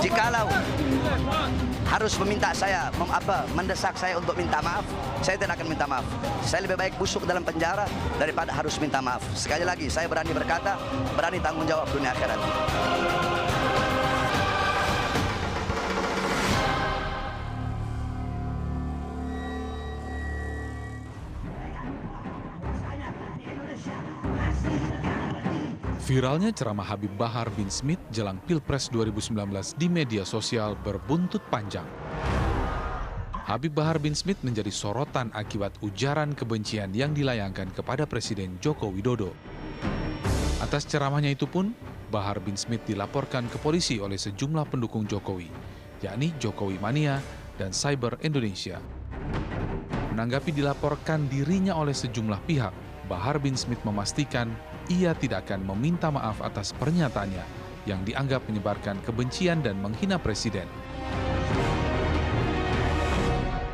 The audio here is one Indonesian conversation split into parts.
Jikalau harus meminta saya, mendesak saya untuk minta maaf, saya tidak akan minta maaf. Saya lebih baik busuk dalam penjara daripada harus minta maaf. Sekali lagi, saya berani berkata, berani tanggung jawab dunia akhirat. Viralnya ceramah Habib Bahar bin Smith jelang Pilpres 2019 di media sosial berbuntut panjang. Habib Bahar bin Smith menjadi sorotan akibat ujaran kebencian yang dilayangkan kepada Presiden Joko Widodo. Atas ceramahnya itu pun, Bahar bin Smith dilaporkan ke polisi oleh sejumlah pendukung Jokowi, yakni Jokowi Mania dan Cyber Indonesia. Menanggapi dilaporkan dirinya oleh sejumlah pihak, Bahar bin Smith memastikan ia tidak akan meminta maaf atas pernyataannya yang dianggap menyebarkan kebencian dan menghina Presiden.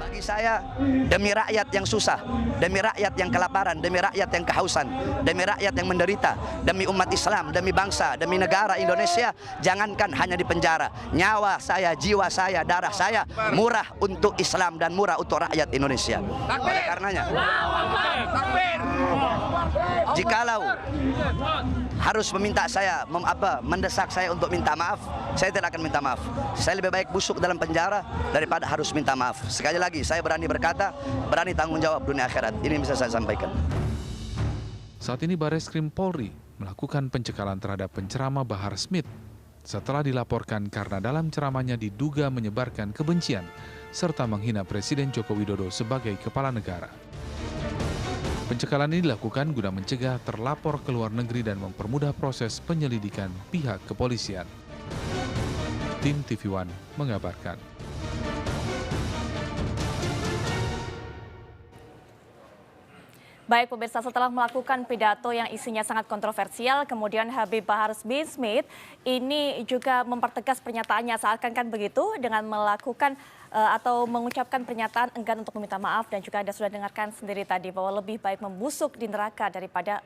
Bagi saya, demi rakyat yang susah, demi rakyat yang kelaparan, demi rakyat yang kehausan, demi rakyat yang menderita, demi umat Islam, demi bangsa, demi negara Indonesia, jangankan hanya di penjara, nyawa saya, jiwa saya, darah saya murah untuk Islam dan murah untuk rakyat Indonesia. Oleh karenanya, jikalau harus meminta saya, mendesak saya untuk minta maaf, saya tidak akan minta maaf. Saya lebih baik busuk dalam penjara daripada harus minta maaf. Sekali lagi, saya berani berkata, berani tanggung jawab dunia akhirat. Ini bisa saya sampaikan. Saat ini Bareskrim Polri melakukan pencekalan terhadap penceramah Bahar Smith setelah dilaporkan karena dalam ceramahnya diduga menyebarkan kebencian serta menghina Presiden Joko Widodo sebagai kepala negara. Pencekalan ini dilakukan guna mencegah terlapor ke luar negeri dan mempermudah proses penyelidikan pihak kepolisian. Tim TV One mengabarkan. Baik pemirsa, setelah melakukan pidato yang isinya sangat kontroversial, kemudian Habib Bahar bin Smith ini juga mempertegas pernyataannya seakan-akan begitu dengan melakukan atau mengucapkan pernyataan enggan untuk meminta maaf, dan juga Anda sudah dengarkan sendiri tadi bahwa lebih baik membusuk di neraka daripada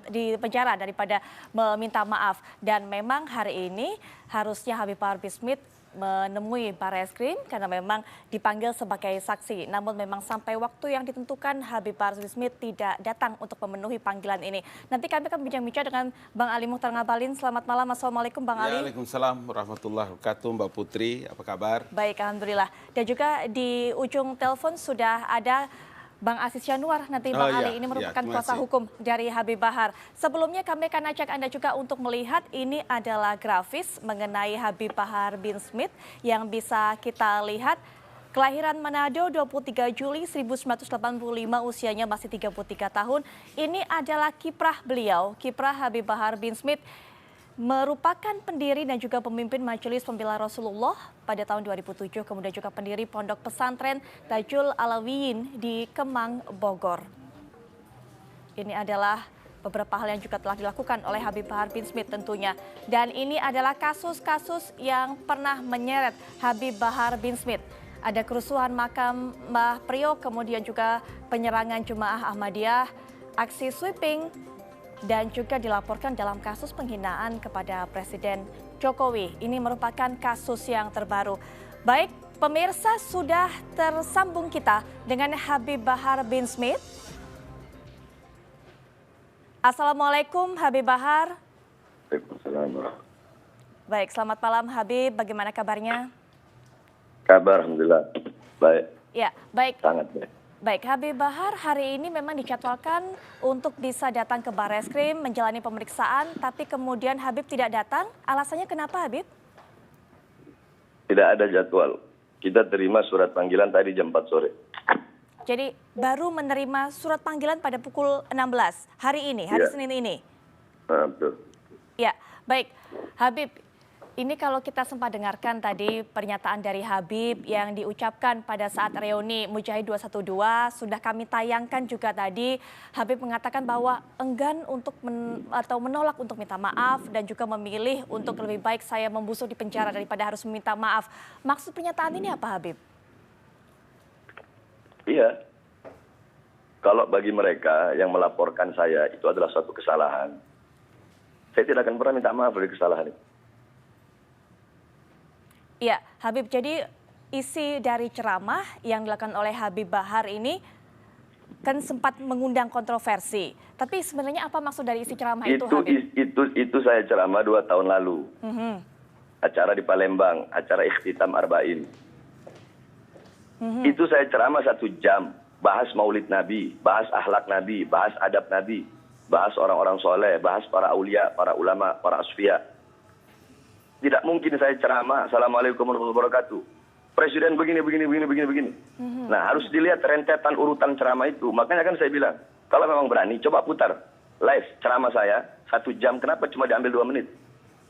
di penjara daripada meminta maaf. Dan memang hari ini harusnya Habib Bahar bin Smith menemui Bareskrim karena memang dipanggil sebagai saksi. Namun memang sampai waktu yang ditentukan Habib Bahar bin Smith tidak datang untuk memenuhi panggilan ini. Nanti kami akan bincang-bincang dengan Bang Ali Muhtar Ngabalin. Selamat malam, Assalamualaikum Bang Ali. Waalaikumsalam warahmatullahi wabarakatuh. Mbak Putri, apa kabar? Baik, Alhamdulillah. Dan juga di ujung telepon sudah ada Bang Aziz Yanuar, nanti Bang Ali ini merupakan kuasa hukum dari Habib Bahar. Sebelumnya kami akan ajak Anda juga untuk melihat ini adalah grafis mengenai Habib Bahar bin Smith yang bisa kita lihat. Kelahiran Manado 23 Juli 1985, usianya masih 33 tahun. Ini adalah kiprah beliau, kiprah Habib Bahar bin Smith, merupakan pendiri dan juga pemimpin Majelis Pembela Rasulullah pada tahun 2007, kemudian juga pendiri Pondok Pesantren Tajul Alawiyin di Kemang, Bogor. Ini adalah beberapa hal yang juga telah dilakukan oleh Habib Bahar bin Smith tentunya. Dan ini adalah kasus-kasus yang pernah menyeret Habib Bahar bin Smith. Ada kerusuhan makam Mbah Priok, kemudian juga penyerangan Jemaah Ahmadiyah, aksi sweeping, dan juga dilaporkan dalam kasus penghinaan kepada Presiden Jokowi. Ini merupakan kasus yang terbaru. Baik, pemirsa, sudah tersambung kita dengan Habib Bahar bin Smith. Assalamualaikum Habib Bahar. Waalaikumsalam. Baik, selamat malam Habib. Bagaimana kabarnya? Kabar alhamdulillah baik. Ya, baik. Sangat baik. Baik, Habib Bahar hari ini memang dijadwalkan untuk bisa datang ke Bareskrim menjalani pemeriksaan, tapi kemudian Habib tidak datang. Alasannya kenapa, Habib? Tidak ada jadwal. Kita terima surat panggilan tadi jam 4 sore. Jadi baru menerima surat panggilan pada pukul 16 hari ini, hari Senin ini. Betul. Ya, baik. Habib, ini kalau kita sempat dengarkan tadi pernyataan dari Habib yang diucapkan pada saat reuni Mujahid 212, sudah kami tayangkan juga tadi. Habib mengatakan bahwa enggan untuk menolak untuk minta maaf dan juga memilih untuk lebih baik saya membusuk di penjara daripada harus meminta maaf. Maksud pernyataan ini apa, Habib? Iya. Kalau bagi mereka yang melaporkan saya itu adalah suatu kesalahan, saya tidak akan pernah minta maaf dari kesalahan itu. Iya, Habib, jadi isi dari ceramah yang dilakukan oleh Habib Bahar ini kan sempat mengundang kontroversi. Tapi sebenarnya apa maksud dari isi ceramah itu, Habib? Itu saya ceramah 2 tahun lalu. Acara di Palembang, acara ikhtitam Arba'in. Itu saya ceramah 1 jam. Bahas maulid Nabi, bahas akhlak Nabi, bahas adab Nabi, bahas orang-orang soleh, bahas para aulia, para ulama, para asfiya. Tidak mungkin saya ceramah, Assalamualaikum warahmatullahi wabarakatuh. Presiden begini. Nah, harus dilihat rentetan urutan ceramah itu. Makanya kan saya bilang, kalau memang berani, coba putar live ceramah saya 1 jam. Kenapa cuma diambil 2 menit?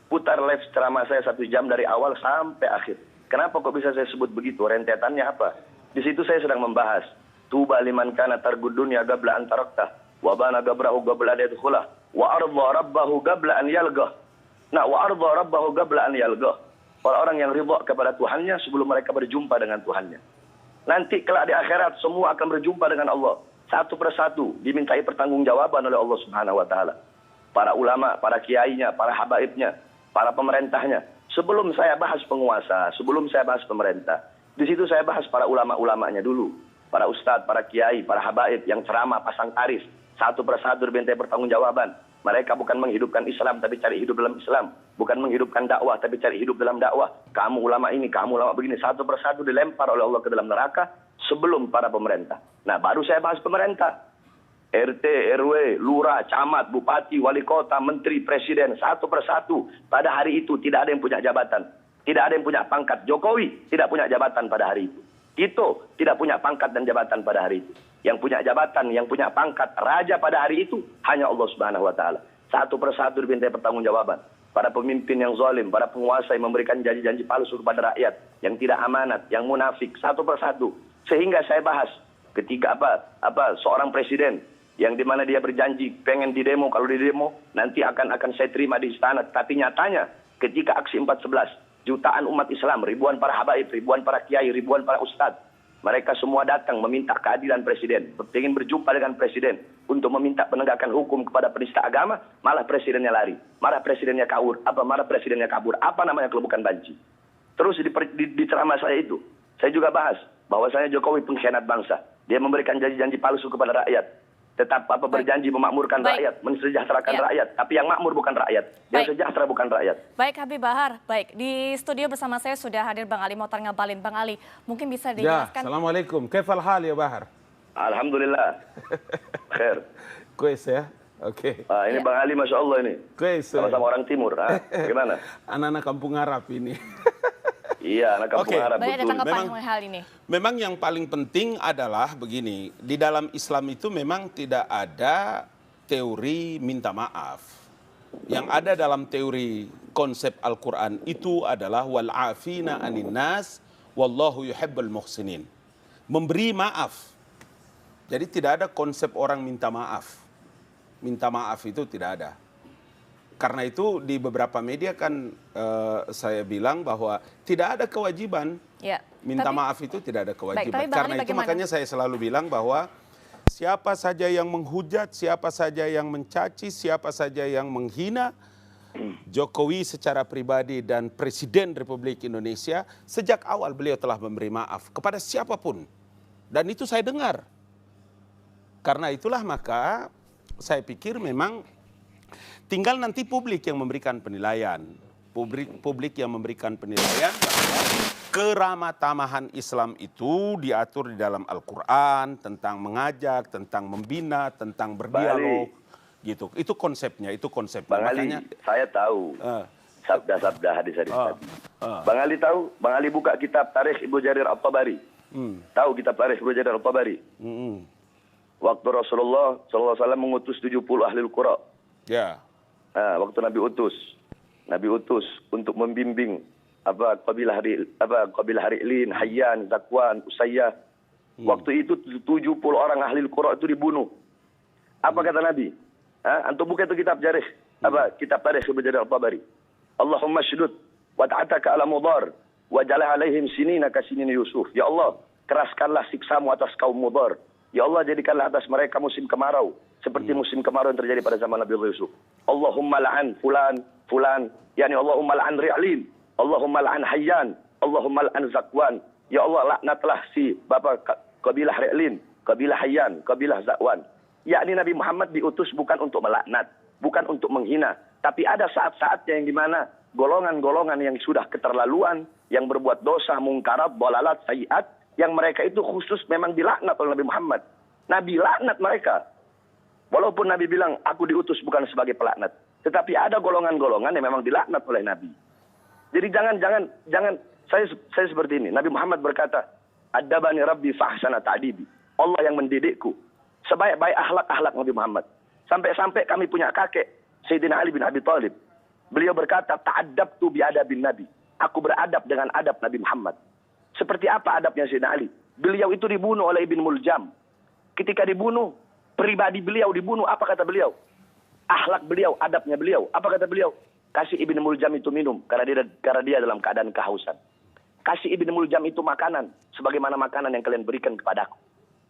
Putar live ceramah saya 1 jam dari awal sampai akhir. Kenapa kok bisa saya sebut begitu? Rentetannya apa? Di situ saya sedang membahas. Tuba liman kana targudunya gabla antarakta. Wabana gabrahu gabla adayatukulah. Wa arda rabbahu gabla an yalgah. Nah, wa arda rabbahu gabla an yalgah. Orang-orang yang ridha kepada Tuhannya sebelum mereka berjumpa dengan Tuhannya. Nanti kelak di akhirat semua akan berjumpa dengan Allah. Satu persatu dimintai pertanggungjawaban oleh Allah Subhanahu wa taala. Para ulama, para kiainya, para habaibnya, para pemerintahnya. Sebelum saya bahas penguasa, sebelum saya bahas pemerintah, di situ saya bahas para ulama-ulamanya dulu. Para ustadz, para kiai, para habaib yang ceramah pasang taris, satu persatu dimintai pertanggungjawaban. Mereka bukan menghidupkan Islam tapi cari hidup dalam Islam. Bukan menghidupkan dakwah tapi cari hidup dalam dakwah. Kamu ulama ini, kamu ulama begini. Satu persatu dilempar oleh Allah ke dalam neraka sebelum para pemerintah. Nah, baru saya bahas pemerintah. RT, RW, lurah, camat, bupati, wali kota, menteri, presiden. Satu persatu. Pada hari itu tidak ada yang punya jabatan. Tidak ada yang punya pangkat. Jokowi tidak punya jabatan pada hari itu. Tito tidak punya pangkat dan jabatan pada hari itu. Yang punya jabatan, yang punya pangkat raja pada hari itu hanya Allah Subhanahu wa taala. Satu persatu dimintai pertanggungjawaban. Para pemimpin yang zalim, para penguasa yang memberikan janji-janji palsu kepada rakyat, yang tidak amanat, yang munafik, satu persatu. Sehingga saya bahas ketika seorang presiden yang dimana dia berjanji pengen didemo, kalau didemo nanti akan saya terima di istana. Tapi nyatanya ketika aksi 411 jutaan umat Islam, ribuan para habaib, ribuan para kiai, ribuan para ustadz. Mereka semua datang meminta keadilan presiden. Ingin berjumpa dengan presiden untuk meminta penegakan hukum kepada penista agama. Malah presidennya lari. Malah presidennya kabur. Apa namanya kalau bukan banci? Terus di ceramah saya itu, saya juga bahas bahwasanya Jokowi pengkhianat bangsa. Dia memberikan janji-janji palsu kepada rakyat. Tetap berjanji memakmurkan rakyat, mensejahterakan rakyat. Tapi yang makmur bukan rakyat, yang sejahtera bukan rakyat. Baik Habib Bahar, baik. Di studio bersama saya sudah hadir Bang Ali Mokhtar Ngabalin. Bang Ali, mungkin bisa dijelaskan. Assalamualaikum, kaifal hal ya Bahar? Alhamdulillah, khair. Kuis ya, oke. Ini Bang Ali, Masya Allah ini. Kuis. Sama-sama orang timur, bagaimana? Anak-anak kampung Arab ini. Iya, anak kampung Arab, betul. Ada tanggapan memang, hal ini. Memang yang paling penting adalah begini, di dalam Islam itu memang tidak ada teori minta maaf. Yang ada dalam teori konsep Al-Quran itu adalah wal'afina anin nas wallahu yuhibbul muhsinin. Memberi maaf. Jadi tidak ada konsep orang minta maaf. Minta maaf itu tidak ada. Karena itu di beberapa media kan saya bilang bahwa tidak ada kewajiban. Minta maaf itu tidak ada kewajiban. Karena itu makanya saya selalu bilang bahwa siapa saja yang menghujat, siapa saja yang mencaci, siapa saja yang menghina Jokowi secara pribadi dan Presiden Republik Indonesia, sejak awal beliau telah memberi maaf kepada siapapun. Dan itu saya dengar. Karena itulah maka saya pikir memang tinggal nanti publik yang memberikan penilaian. Publik yang memberikan penilaian bahwa keramatamahan Islam itu diatur di dalam Al-Quran, tentang mengajak, tentang membina, tentang berdialog. Gitu. Itu konsepnya, Bang makanya, Ali, saya tahu sabda-sabda hadis-hadis tadi. Bang Ali tahu, Bang Ali buka kitab Tarikh Ibnu Jarir At-Tabari. Tahu kitab Tarikh Ibnu Jarir At-Tabari? Waktu Rasulullah SAW mengutus 70 ahli Qura. Ya. Waktu Nabi utus untuk membimbing kabilah Hari'lin, Hayyan, Zakwan, Usayyah. Waktu itu 70 orang ahli Qura itu dibunuh. Apa kata Nabi? Antum buka itu kitab Jarih, kitab Tarikh Ibnu Jarir At-Tabari. Allahumma sydud wa ta'ataka ala mudar wa ja'ala alaihim sinina ka sinin Yusuf. Ya Allah, keraskanlah siksamu atas kaum Mudar. Ya Allah, jadikanlah atas mereka musim kemarau seperti musim kemarau yang terjadi pada zaman Nabi Yusuf. Allahumma la'an fulan, yani Allahumma la'an Ri'lin, Allahumma la'an Hayyan, Allahumma al'an Zakwan. Ya Allah, laknatlah si Bapak kabilah Re'lin, kabilah Hayyan, kabilah Zakwan. Yakni Nabi Muhammad diutus bukan untuk melaknat, bukan untuk menghina. Tapi ada saat-saatnya yang dimana golongan-golongan yang sudah keterlaluan, yang berbuat dosa, mungkarat, dolalat, sayiat, yang mereka itu khusus memang dilaknat oleh Nabi Muhammad. Nabi laknat mereka. Walaupun Nabi bilang, aku diutus bukan sebagai pelaknat. Tetapi ada golongan-golongan yang memang dilaknat oleh Nabi. Jadi jangan, saya seperti ini. Nabi Muhammad berkata, Adabani Rabbi fahsana ta'dibi. Allah yang mendidikku. Sebaik-baik akhlak Nabi Muhammad. Sampai-sampai kami punya kakek, Sayyidina Ali bin Abi Thalib. Beliau berkata, ta'adabtu bi'adabin Nabi. Aku beradab dengan adab Nabi Muhammad. Seperti apa adabnya Sayyidina Ali? Beliau itu dibunuh oleh Ibn Muljam. Ketika dibunuh, pribadi beliau dibunuh, apa kata beliau? Akhlak beliau, adabnya beliau. Apa kata beliau? Kasih Ibn Muljam itu minum, karena dia dalam keadaan kehausan. Kasih Ibn Muljam itu makanan, sebagaimana makanan yang kalian berikan kepadaku.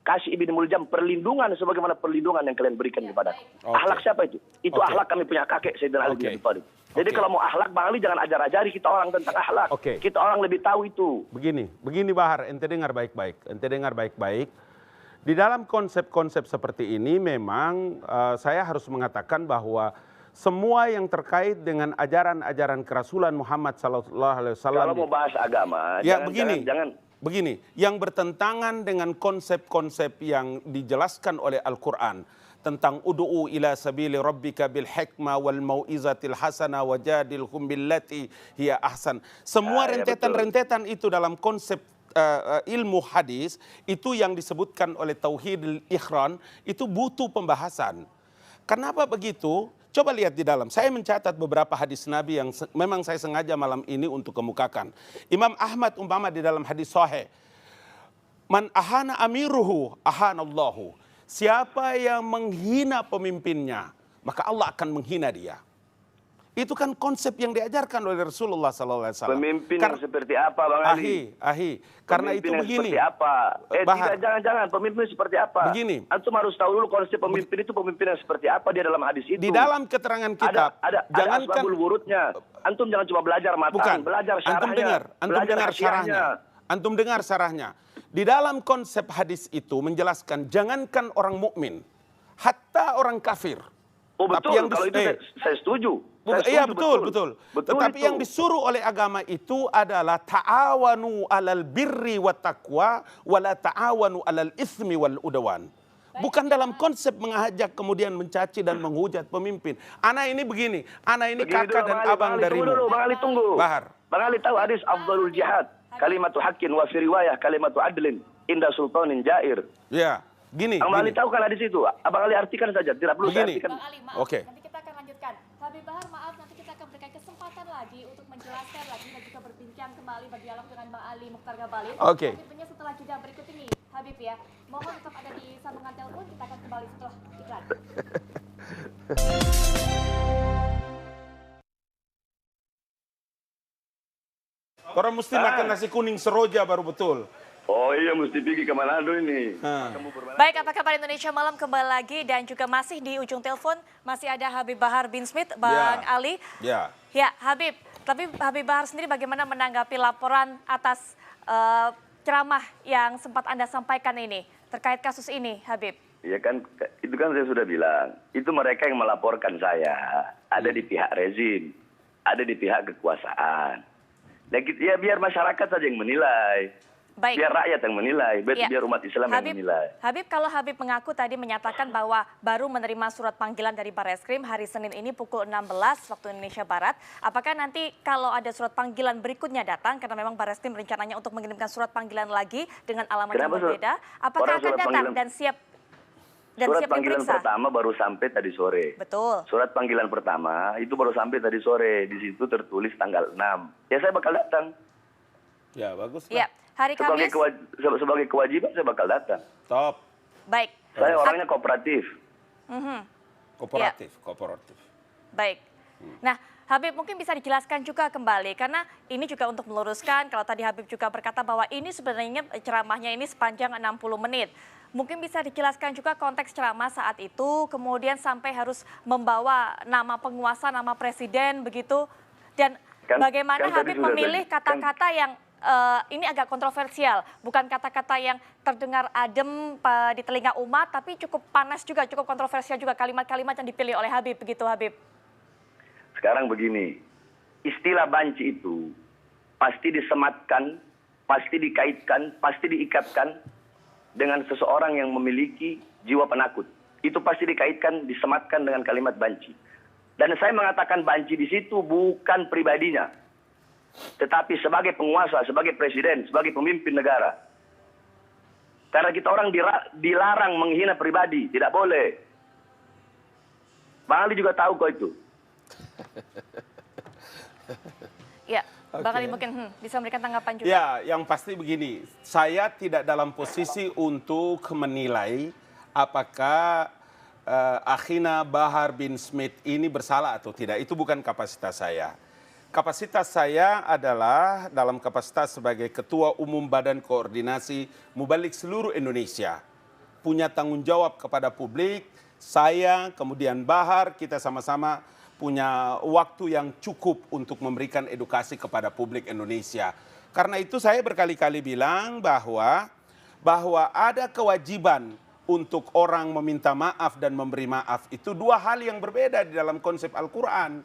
Kasih Ibn Muljam perlindungan, sebagaimana perlindungan yang kalian berikan kepadaku. Okay. Akhlak siapa itu? Itu akhlak kami punya kakek, Sayyidina Ali bin Abi Thalib. Jadi kalau mau akhlak, Bang Ali jangan ajar-ajari kita orang tentang akhlak. Kita orang lebih tahu itu. Begini Bahar, ente dengar baik-baik. Di dalam konsep-konsep seperti ini memang saya harus mengatakan bahwa semua yang terkait dengan ajaran-ajaran kerasulan Muhammad SAW. Kalau mau bahas agama, ya jangan. Begini, yang bertentangan dengan konsep-konsep yang dijelaskan oleh Al-Quran tentang ud'u ila sabili rabbika bil hikmah wal mau'izatil hasanah wajadilhum billati hiya ahsan. Semua rentetan-rentetan itu dalam konsep ilmu hadis itu yang disebutkan oleh Tauhidul Ikhran itu butuh pembahasan. Kenapa begitu? Coba lihat di dalam. Saya mencatat beberapa hadis Nabi yang memang saya sengaja malam ini untuk kemukakan. Imam Ahmad umpama di dalam hadis sahih, man ahana amiruhu ahanallahu. Siapa yang menghina pemimpinnya, maka Allah akan menghina dia. Itu kan konsep yang diajarkan oleh Rasulullah SAW. Pemimpin yang seperti apa, Bang Ali? Karena itu begini. Seperti apa? Jangan. Pemimpin seperti apa? Begini. Antum harus tahu dulu konsep pemimpin itu pemimpin yang seperti apa dia dalam hadis itu. Di dalam keterangan kitab. Ada asbabul wurudnya. Antum jangan cuma belajar matan, belajar syarahnya. Antum dengar syarahnya. Di dalam konsep hadis itu menjelaskan jangankan orang mukmin, hatta orang kafir. Oh betul, kalau itu saya setuju. Iya betul. Tetapi yang disuruh oleh agama itu adalah ta'awanu alal birri wat taqwa wala ta'awanu alal ismi wal udwan. Bukan dalam konsep mengajak kemudian mencaci dan menghujat pemimpin. Ana ini begini, ana ini kakak dan abang darimu. Bang Ali tunggu. Bahar. Bang Ali tahu hadis afdalul jihad, kalimatu haqqin wa fi riwayah kalimatu adlin inda sultanin jair. Ya, gini. Bang Ali tahu kan hadis itu? Abang Ali artikan saja, tidak perlu saya artikan. Bang Ali, maaf. Oke. Nanti kita akan lanjutkan. Habib Bahar, maaf, nanti kita akan berikan kesempatan lagi untuk menjelaskan lagi dan juga berbincang kembali berdialog dengan Bang Ali Mukhtar Ngabalin. Oke. Tentunya setelah jeda berikut ini, Habib ya. Mohon tetap ada di sambungan telepon, kita akan kembali setelah iklan. Orang mesti makan nasi kuning seroja baru betul. Oh iya, mesti pergi ke Manado ini. Baik, apa kabar Indonesia Malam kembali lagi dan juga masih di ujung telepon masih ada Habib Bahar bin Smith, Bang Ali. Ya, Habib. Tapi Habib Bahar sendiri bagaimana menanggapi laporan atas ceramah yang sempat Anda sampaikan ini terkait kasus ini, Habib? Ya kan, itu kan saya sudah bilang. Itu mereka yang melaporkan saya. Ada di pihak rezim, ada di pihak kekuasaan. Ya biar masyarakat saja yang menilai. Baik. Biar rakyat yang menilai, biar umat Islam yang menilai. Habib, kalau Habib mengaku tadi menyatakan bahwa baru menerima surat panggilan dari Barreskrim hari Senin ini pukul 16 waktu Indonesia Barat. Apakah nanti kalau ada surat panggilan berikutnya datang, karena memang Barreskrim rencananya untuk mengirimkan surat panggilan lagi dengan alamat yang berbeda, apakah akan datang dan siap Surat panggilan pertama baru sampai tadi sore. Betul. Surat panggilan pertama itu baru sampai tadi sore. Di situ tertulis tanggal 6. Ya saya bakal datang. Ya bagus. Ya. Hari Kamis. Sebagai kewajiban saya bakal datang. Top. Baik. Saya orangnya kooperatif. Kooperatif. Baik. Nah, Habib mungkin bisa dijelaskan juga kembali karena ini juga untuk meluruskan kalau tadi Habib juga berkata bahwa ini sebenarnya ceramahnya ini sepanjang 60 menit. Mungkin bisa dijelaskan juga konteks ceramah saat itu kemudian sampai harus membawa nama penguasa, nama presiden begitu dan bagaimana Habib memilih kata-kata yang ini agak kontroversial, bukan kata-kata yang terdengar adem di telinga umat, tapi cukup panas juga, cukup kontroversial juga kalimat-kalimat yang dipilih oleh Habib, begitu Habib. Sekarang begini, istilah banci itu pasti disematkan, pasti dikaitkan, pasti diikatkan dengan seseorang yang memiliki jiwa penakut. Itu pasti dikaitkan, disematkan dengan kalimat banci. Dan saya mengatakan banci di situ bukan pribadinya, tetapi sebagai penguasa, sebagai presiden, sebagai pemimpin negara. Karena kita orang dilarang menghina pribadi, tidak boleh. Bang Ali juga tahu kok itu. Ya, Bang Ali mungkin bisa memberikan tanggapan juga. Ya, yang pasti begini, saya tidak dalam posisi untuk menilai apakah Akhina Bahar bin Smith ini bersalah atau tidak. Itu bukan kapasitas saya. Kapasitas saya adalah dalam kapasitas sebagai Ketua Umum Badan Koordinasi Mubalik seluruh Indonesia. Punya tanggung jawab kepada publik, saya kemudian Bahar, kita sama-sama punya waktu yang cukup untuk memberikan edukasi kepada publik Indonesia. Karena itu saya berkali-kali bilang bahwa ada kewajiban untuk orang meminta maaf dan memberi maaf. Itu dua hal yang berbeda di dalam konsep Al-Quran.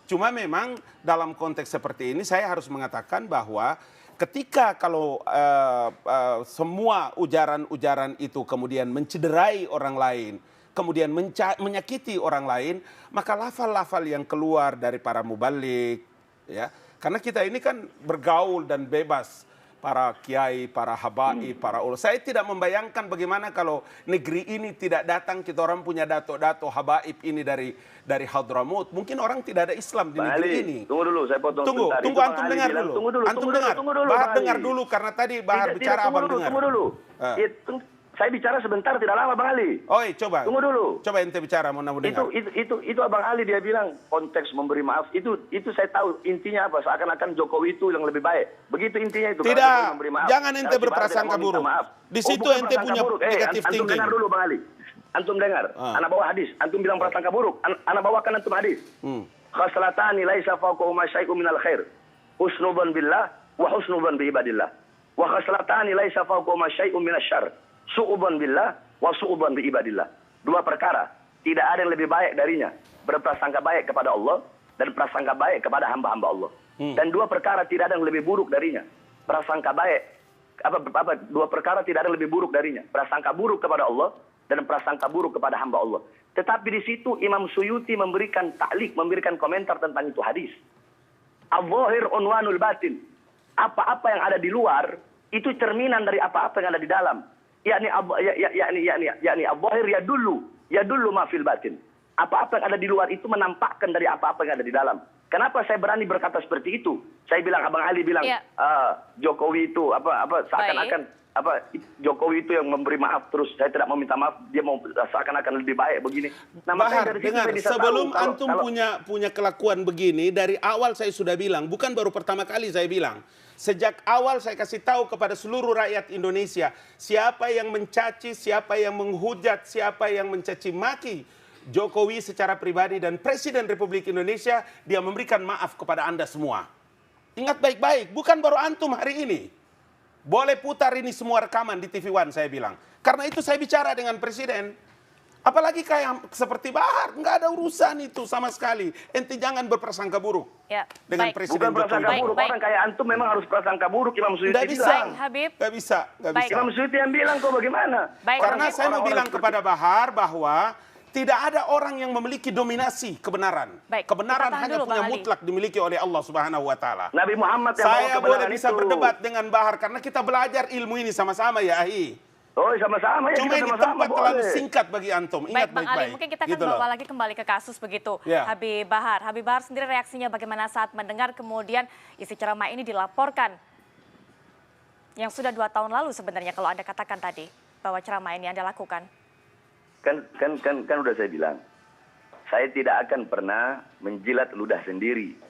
Cuma memang dalam konteks seperti ini saya harus mengatakan bahwa ketika kalau semua ujaran-ujaran itu kemudian mencederai orang lain, kemudian menyakiti orang lain, maka lafal-lafal yang keluar dari para mubalik, ya, karena kita ini kan bergaul dan bebas, para kiai, para habaib, para ulama. Saya tidak membayangkan bagaimana kalau negeri ini tidak datang, kita orang punya dato-dato habaib ini dari Hadramut. Mungkin orang tidak ada Islam di negeri ini. Tunggu dulu, saya potong sebentar. Tunggu, antum dengar dulu. Antum dengar. Bahar dengar dulu, karena tadi Bahar bicara, abang dengar. Tunggu dulu. Saya bicara sebentar, tidak lama Bang Ali. Oi, coba. Tunggu dulu. Coba ente bicara, mau dengar. Itu Abang Ali dia bilang konteks memberi maaf. Itu saya tahu intinya apa. Seakan-akan Jokowi itu yang lebih baik. Begitu intinya itu. Tidak. Jangan ente berprasangka buruk. Di situ ente punya negatif thinking. Antum dengar dulu Bang Ali. Antum dengar. Anak bawa hadis. Antum bilang prasangka buruk. Anak bawakan antum hadis. Khaslatani laisa fawqahuma syai'un minal khair. Husnuban billah wa husnuban bi ibadillah. Wa khaslatani laisa fawqahuma syai'un minasy syarr. Su'uban billah wa su'uban bi ibadillah. Dua perkara, tidak ada yang lebih baik darinya. Berprasangka baik kepada Allah dan prasangka baik kepada hamba-hamba Allah. Dan dua perkara tidak ada yang lebih buruk darinya. Prasangka baik dua perkara tidak ada yang lebih buruk darinya. Prasangka buruk kepada Allah dan prasangka buruk kepada hamba Allah. Tetapi di situ Imam Suyuti memberikan ta'liq, memberikan komentar tentang itu hadis. Al-zahir unwanul batin. Apa-apa yang ada di luar itu cerminan dari apa-apa yang ada di dalam. yakni al-zahir yadullu ma fil batin. Apa-apa yang ada di luar itu menampakkan dari apa-apa yang ada di dalam. Kenapa saya berani berkata seperti itu? Saya bilang, Abang Ali bilang, Jokowi itu seakan-akan Jokowi itu yang memberi maaf terus saya tidak meminta maaf, dia mau seakan-akan lebih baik begini. Nah, Bahar, dengar, sebelum antum punya kelakuan begini, dari awal saya sudah bilang, bukan baru pertama kali saya bilang. Sejak awal saya kasih tahu kepada seluruh rakyat Indonesia, siapa yang mencaci, siapa yang menghujat, siapa yang mencaci maki Jokowi secara pribadi dan Presiden Republik Indonesia, dia memberikan maaf kepada Anda semua. Ingat baik-baik, bukan baru antum hari ini. Boleh putar ini semua rekaman di TV One, saya bilang. Karena itu saya bicara dengan Presiden. Apalagi kayak seperti Bahar, nggak ada urusan itu sama sekali. Ente jangan berprasangka buruk dengan Presiden Jokowi. Bukan prasangka buruk, orang kayak antum memang harus prasangka buruk. Imam Suyuti bilang. Nggak bisa. Imam Suyuti yang bilang kok bagaimana? Karena saya mau bilang kepada Bahar bahwa tidak ada orang yang memiliki dominasi kebenaran. Kebenaran hanya punya mutlak dimiliki oleh Allah Subhanahu wa Ta'ala. Nabi Muhammad yang saya boleh bisa berdebat dengan Bahar karena kita belajar ilmu ini sama-sama ya, Ahi. Oh, sama-sama ya. Cuma ini tempat terlalu singkat bagi antum. Ingat Bang Ali, mungkin kita akan bawa lagi kembali ke kasus begitu. Habib Bahar. Habib Bahar sendiri reaksinya bagaimana saat mendengar kemudian isi ceramah ini dilaporkan? Yang sudah 2 tahun lalu sebenarnya kalau Anda katakan tadi bahwa ceramah ini Anda lakukan. Kan udah saya bilang. Saya tidak akan pernah menjilat ludah sendiri.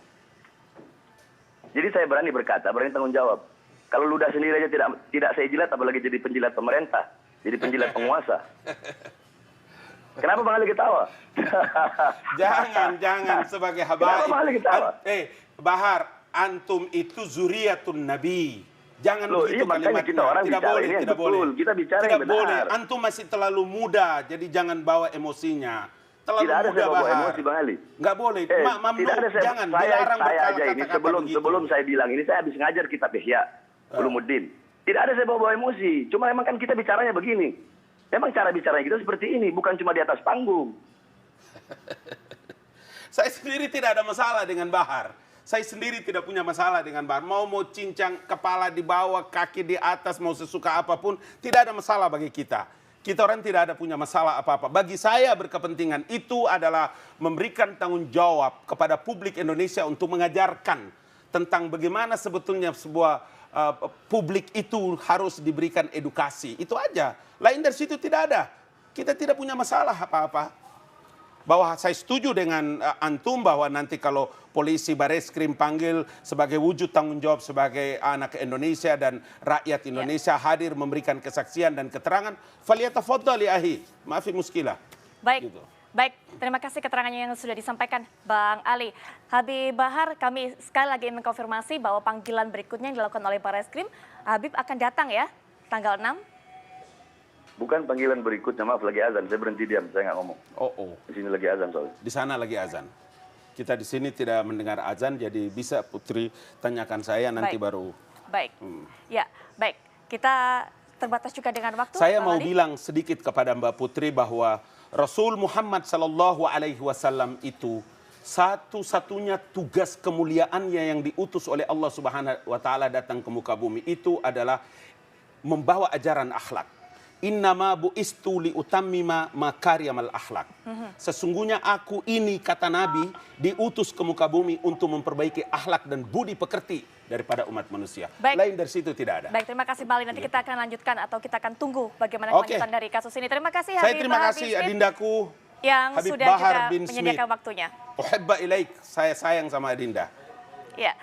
Jadi saya berani berkata, berani tanggung jawab. Kalau ludah sendiri aja tidak saya jilat, apalagi jadi penjilat pemerintah, jadi penjilat penguasa. Kenapa Bang Ali ketawa? Jangan sebagai habaib. Kenapa Bang Ali ketawa? Bahar, antum itu zuriatun nabi. Jangan Loh, begitu iya, makanya kalimatnya. kita orang Tidak bicara boleh, ini yang tidak betul. boleh. Kita bicara tidak yang benar. boleh. Antum masih terlalu muda, jadi jangan bawa emosinya. Terlalu Tidak ada muda, saya bawa Bahar. emosi, Bang Ali. Nggak boleh. Tidak ada Jangan, saya dilarang aja ini berkata-kata begitu. sebelum saya bilang ini saya habis ngajar kitab Ihya Ulumuddin. Tidak ada saya bawa emosi. Cuma emang kan kita bicaranya begini. Emang cara bicaranya kita seperti ini, bukan cuma di atas panggung. Saya sendiri tidak ada masalah dengan Bahar. Saya sendiri tidak punya masalah dengan Bahar. Mau cincang kepala di bawah, kaki di atas, mau sesuka apapun, tidak ada masalah bagi kita. Kita orang tidak ada punya masalah apa-apa. Bagi saya berkepentingan itu adalah memberikan tanggung jawab kepada publik Indonesia untuk mengajarkan tentang bagaimana sebetulnya sebuah publik itu harus diberikan edukasi. Itu aja. Lain dari situ tidak ada. Kita tidak punya masalah apa-apa. Bahwa saya setuju dengan antum bahwa nanti kalau polisi Bareskrim panggil sebagai wujud tanggung jawab sebagai anak Indonesia dan rakyat Indonesia hadir memberikan kesaksian dan keterangan, faliyatafaddal ya ahi, maafi muskilah. Baik. Gitu. Baik, terima kasih keterangannya yang sudah disampaikan Bang Ali. Habib Bahar, kami sekali lagi ingin mengkonfirmasi bahwa panggilan berikutnya yang dilakukan oleh Bareskrim, Habib akan datang ya, tanggal 6? Bukan panggilan berikutnya, maaf lagi azan, saya berhenti diam, saya nggak ngomong. Di sini lagi azan soalnya. Di sana lagi azan. Kita di sini tidak mendengar azan, jadi bisa Putri tanyakan saya nanti baru. Baik, ya baik. Kita terbatas juga dengan waktu. Saya Bang mau Ali. bilang sedikit kepada Mbak Putri bahwa Rasul Muhammad SAW itu satu-satunya tugas kemuliaannya yang diutus oleh Allah Subhanahu wa taala datang ke muka bumi itu adalah membawa ajaran akhlak. Innama bu'istu liutammima makarimal akhlak. Sesungguhnya aku ini, kata Nabi, diutus ke muka bumi untuk memperbaiki akhlak dan budi pekerti daripada umat manusia. Baik. Lain dari situ tidak ada. Baik, terima kasih Bali. Nanti kita akan lanjutkan atau kita akan tunggu bagaimana kelanjutan dari kasus ini. Terima kasih Saya Habib terima Bahar kasih bin Smith Adindaku yang Habib sudah Bahar juga bin menyediakan Smith. waktunya. Uhibba ilaik, saya sayang sama Adinda. Ya.